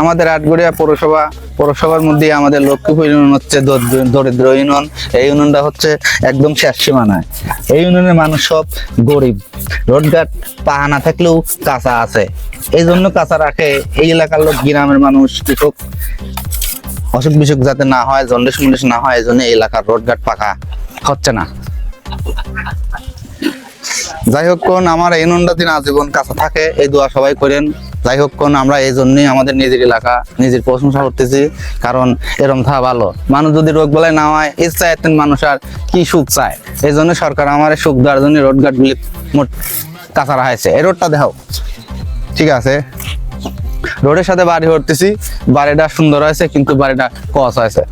আমাদের আটগড়িয়া পৌরসভার মধ্যে আমাদের লক্ষ্মীপুর ইউনিয়ন হচ্ছে দরিদ্র ইউনিয়ন। এই ইউনিয়নটা হচ্ছে একদম শেষ সীমানায়। এই ইউনিয়নের মানুষ সব গরিব, রোডঘাট পাহা না থাকলেও কাঁচা আছে, এই জন্য কাঁচা রাখে। এই এলাকার লোক, গ্রামের মানুষ, কৃষক অসুখ বিসুখ যাতে না হয়, জন্ডিস মন্ডিস না হয়, এই জন্য এই এলাকার রোডঘাট পাকা হচ্ছে না। যাই হোক কোন আমার এই ইউনিয়নটা দিন আজীবন কাঁচা থাকে, এই দোয়া সবাই করেন। যাই হোক কোন আমরা এই জন্যই আমাদের নিজের এলাকা নিজের প্রশংসা করতেছি, কারণ এরম থা ভালো। মানুষ যদি রোগ বেলায় না হয়, ইচ্ছা এতেন মানুষ আর কি সুখ চায়। এই জন্য সরকার আমার সুখ দেওয়ার জন্য রোডঘাট গুলি মোট কাঁচা রাখাইছে। এই রোডটা দেখাও, ঠিক আছে। রোডের সাথে বাড়ি করতেছি, বাড়িটা সুন্দর হয়েছে কিন্তু বাড়িটা কস হয়েছে।